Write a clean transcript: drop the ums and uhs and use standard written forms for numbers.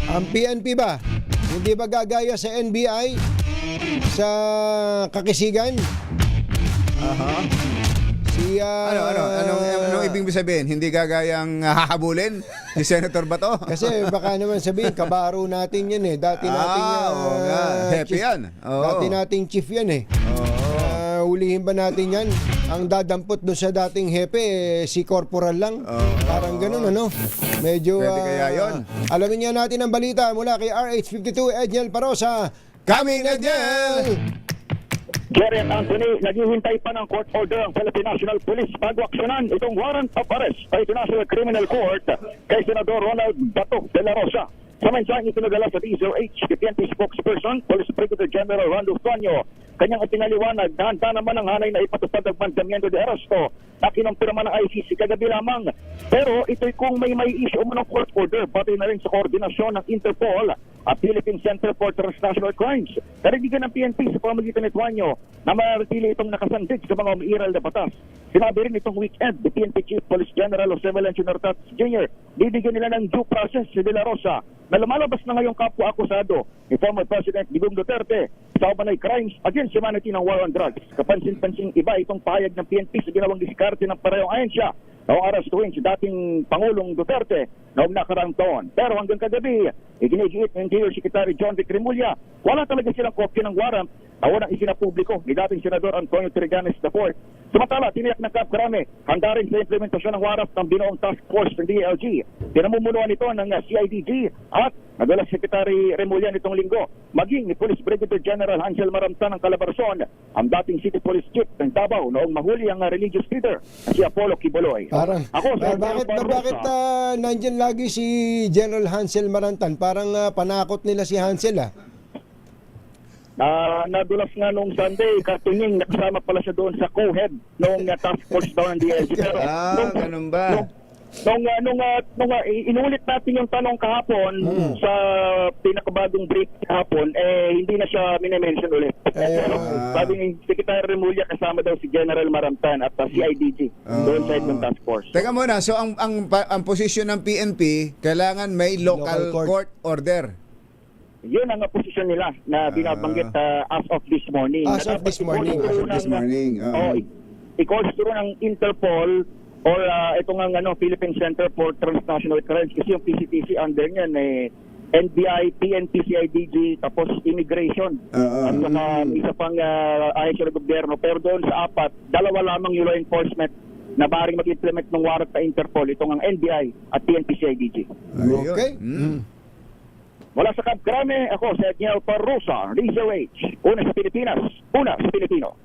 Ang PNP ba? Hindi ba gagaya sa NBI? Sa kakisigan? Aha. Si, Anong ibig sabihin? Hindi gagayang hahabulin ni Senator Bato? Kasi baka naman sabihin, kabaro natin yan eh. Dati nating oo nga. Happy chief, yan. Oo. Dati nating chief yan eh. Hulihin ba natin yan? Ang dadampot doon sa dating hepe, si corporal lang. Parang ganun, ano? Medyo, Pwede kaya yun? alamin niya natin ang balita mula kay RH52, Edniel Parosa. Coming, Edniel! Jerry at Anthony, naghihintay pa ng court order ang Philippine National Police bago aksyonan itong warrant of arrest sa International Criminal Court kay Senador Ronald Bato de la Rosa. Sa mensaheng itinadala sa DZRH, PNP spokesperson, Police Brigadier General Randolph Tonyo, kanyang ipinaliwanag na handa naman ang hanay na ipatupad ang mandamiento de arresto na kinumpirma ng ICC kagabi lamang. Pero ito'y kung may issue mo ng court order, pati na rin sa koordinasyon ng Interpol at Philippine Center for Transnational Crimes. Karinigan ng PNP sa pamagitan ni Tuanyo na manatili itong nakasandig sa mga umiiral na batas. Sinabi rin itong weekend, the PNP Chief Police General Jose Valencio Nortat Jr. bibigyan nila ng due process si De La Rosa na lumalabas na ngayong kapwa-akusado ni former President Digong Duterte sa umanay crimes against humanity ng war on drugs. Kapansin-pansing iba itong pahayag ng PNP sa ginawang diskarte ng parehong ahensya noong arastuin si dating Pangulong Duterte noong nakaraang taon. Pero hanggang kagabi, iginigiit ng Interior Secretary John Vic Remulla, wala talaga silang kopya ng warrant na unang isinapubliko ni dating Senador Antonio Trillanes IV. Samantala, tiniyak ng Kap Krame, handa rin sa implementasyon ng warrant ng binuong task force ng DILG. Pinamumunuan ito ng CIDG at nadala Secretary Remulla nitong linggo, maging ni Police Brigadier General Hansel Maramtan ng Calabarzon, ang dating City Police Chief ng Davao noong mahuli ang religious leader na si Apollo Quiboloy. Parang, Ako, bakit nandyan lagi si General Hansel Marantan? Parang panakot nila si Hansel nadulas nga nung Sunday, katunying nakasama pala siya doon sa co-head nung task force daw ng DLG. Pero ganun ba? Nung inulit natin yung tanong kahapon sa pinakabagong break kahapon, hindi na siya minimension ulit. Sabi ni Secretary Remulla, kasama daw si General Maramtan at CIDG doon sa ng task force. Teka muna, so ang posisyon ng PNP, kailangan may local court order. Yun ang posisyon nila na binabanggit as of this morning. As of this morning. I-calls through ng Interpol or ito nga Philippine Center for Transnational Crimes kasi yung PCTC under niyan NBI, PNP, CIDG, tapos immigration. At saka isa pang ahensya ng gobyerno. Pero doon sa apat, dalawa lamang yung law enforcement na maaaring mag-implement ng warrant sa Interpol. Itong ang NBI at PNP, CIDG. Okay. Mula sa Camp Crame, ako si Edniel Parosa, DZRH. Una sa Pilipinas, una sa Pilipino.